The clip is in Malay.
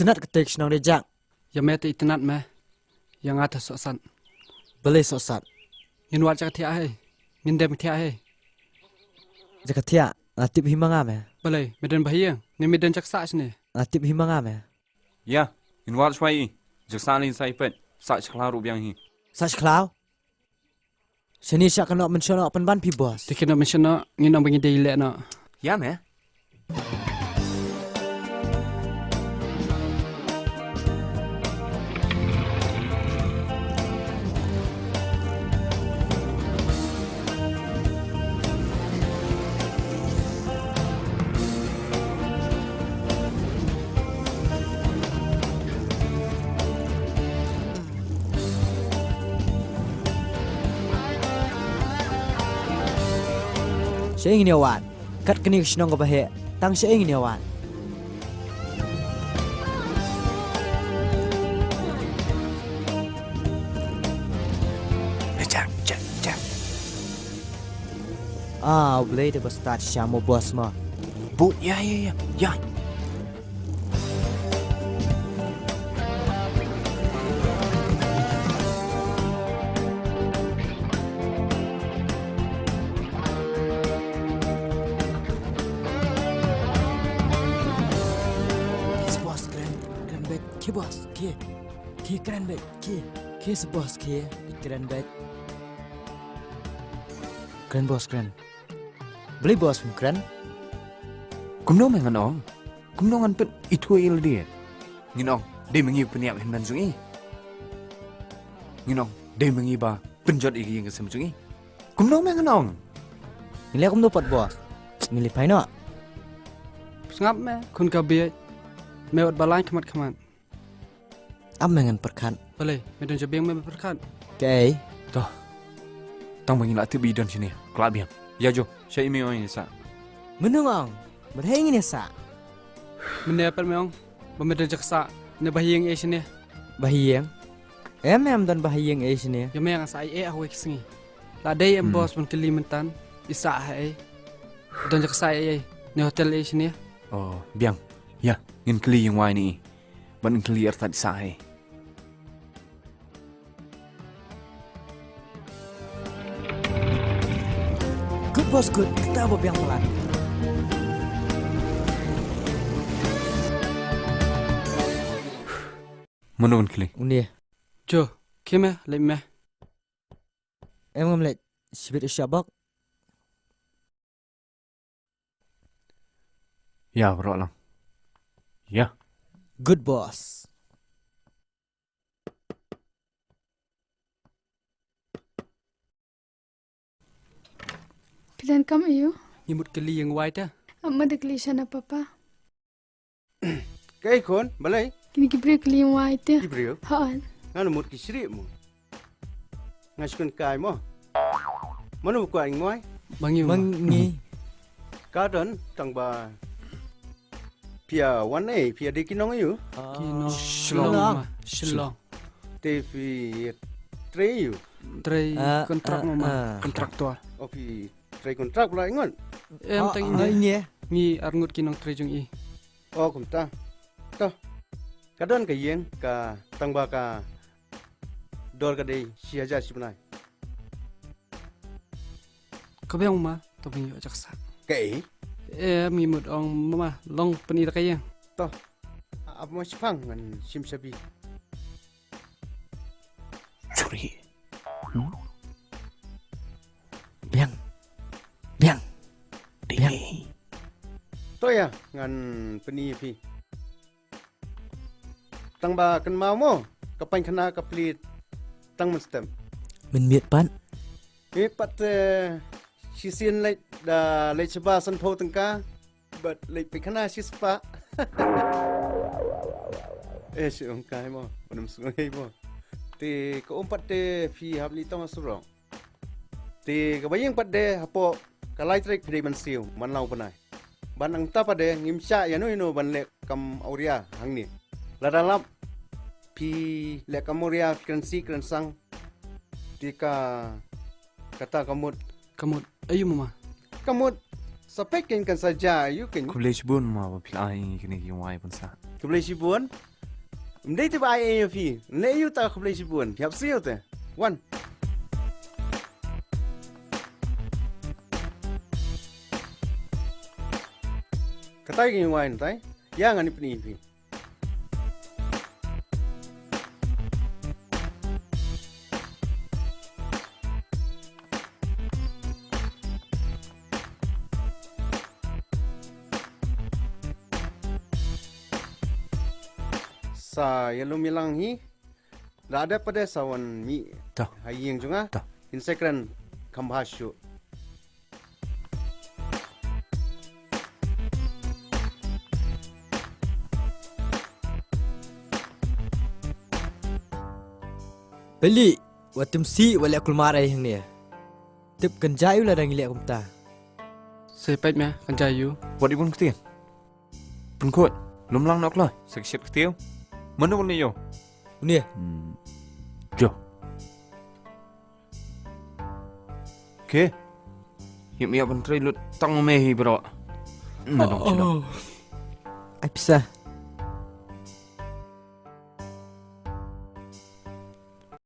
internet ketik senang rejak. Ya mẹ tự internet mẹ. Yang ada sok san. Boleh sosat. Ngin wat jak thia hai. Ngin dem thia hai. Jakatia ngatip himanga me. Balai medan bahia. Ngin medan jak sa sini. Ngatip himanga me. Ya, in wat shwai. Jak salin sai pet. Sa chkla ru biang hi. Sach klau. Sini syak kena mention pen ban pi bos. Tikin nak mention nak ngin nak bagi dia ilek nak. Ya me. Saya ingin yawan. Kat kini senang ke bahaya. Tang saya ingin yawan. Jap. Boleh dia start syamu bos mah. Bu, ya. Bos, kia keren bet, kia sebos kia keren bet, keren bos keren, beli bos pun keren. Kumno mengan ong. Kumno ngan pet itu il dia. Nginong, dia mengi peniap hendan sungi. Nginong, dia mengi ba penjot iki yang kesem sungi. Kumno mengan ong. Nilai kum dapat bos, nilai pai nak. Ngap mẹ. Kun kabia. Mẹ wat balai kemat. Am mengan perkan. Balai medan jabiang mẹ perkan. Okay. Toh. Tang mengi latih bidan sini. Kelab biang. Ya jo, saya imi ong sa. Menungong, berheng ini sa. Mene apa meong? Medan jak sa. Ne bahiyang e sini. Bahiyang. Dan bahiyang sini. Ya mẹ sa ai aku kesengi. La day bos pun Kalimantan. Isa hai. Dan jak sa ai. Ne hotel e sini. Oh, biang. Ya, ngin keli yang wai ni. Ban keli artat sa hai. Good bos good, kita apa yang pelan. Mana keli? Undi. Jo, kime lek mẹ. Em ngomlet sibit syabak. Ya, bro lang. Ya. Good boss. Pilihan kamu iyo? Imut keli yang white ah. Amma deklisya na papa. Kay kon, balay. Kini kibri kli yung white ya. Ibriyo. Haan. Ngano mut kisri mo. Ngaskon kay mo. Mano ko ang moy? Bangi. Kadon tang ba pia one a pia de kinong yu. Kino. Shilong. Te fi tre yu. Dari kontrak mama. Kontraktor. O fi tre kontrak la ingon. Em tang ini. Ini. Ni arngut kinong tre jung i. O kumta. To. Kadon ka yeng ka tang ba ka dor ka de siaja sibnai. Kabiang mama. Tobing yo jak sa. Kay. Mi mut ong mama long penir kaya. To. Ap mo sipang ngan simsabi. Curi. Biang. To ya ngan peni pi. Tang ba kan mau mo kapan kena kaplit tang mustem. Menmiat pan. Pat sisin lek da lek seba san po tengka but lek pe kena sispa. Si ong kai mo onum sungai mo. Ti ko umpat de fi habli tong surong. Ti ka bayang pat de hapo kalai trek pri man siu man lau panai. Ban ang ta pa de ngimsya ya no ino ban lek kam auria hang ni. La dalam pi lek kam auria kan si kan sang. Ti ka kata kamut Ayo mama. kamut sapek kan saja you kan Kublai bun ma ba pilai kini yang wai pun sa. keblai sibun Mdei te ba ai fi. Ne yu ta khablai sibun. Piap siu te. Wan. Katai gi wain tai. Ya ngani pni fi. Sa yellow milang hi. La ada pada sawan mi. Ta. Haying junga. Ta. Insekran kambhasyu. Beli, watum si wala akul marai hang ni. Tip kenjayu lah dang ilek kumta. Saya pait meh kan jayu. Buat ibun ketia. Pengkut. Lum lang nak lah. Seksyat ketia. Mana pun ni yo. Ni. Jo. Okay. Hiệp miệng bên trái lụt tăng mê hi bro. Mà đồng chí đó. Ai pisah.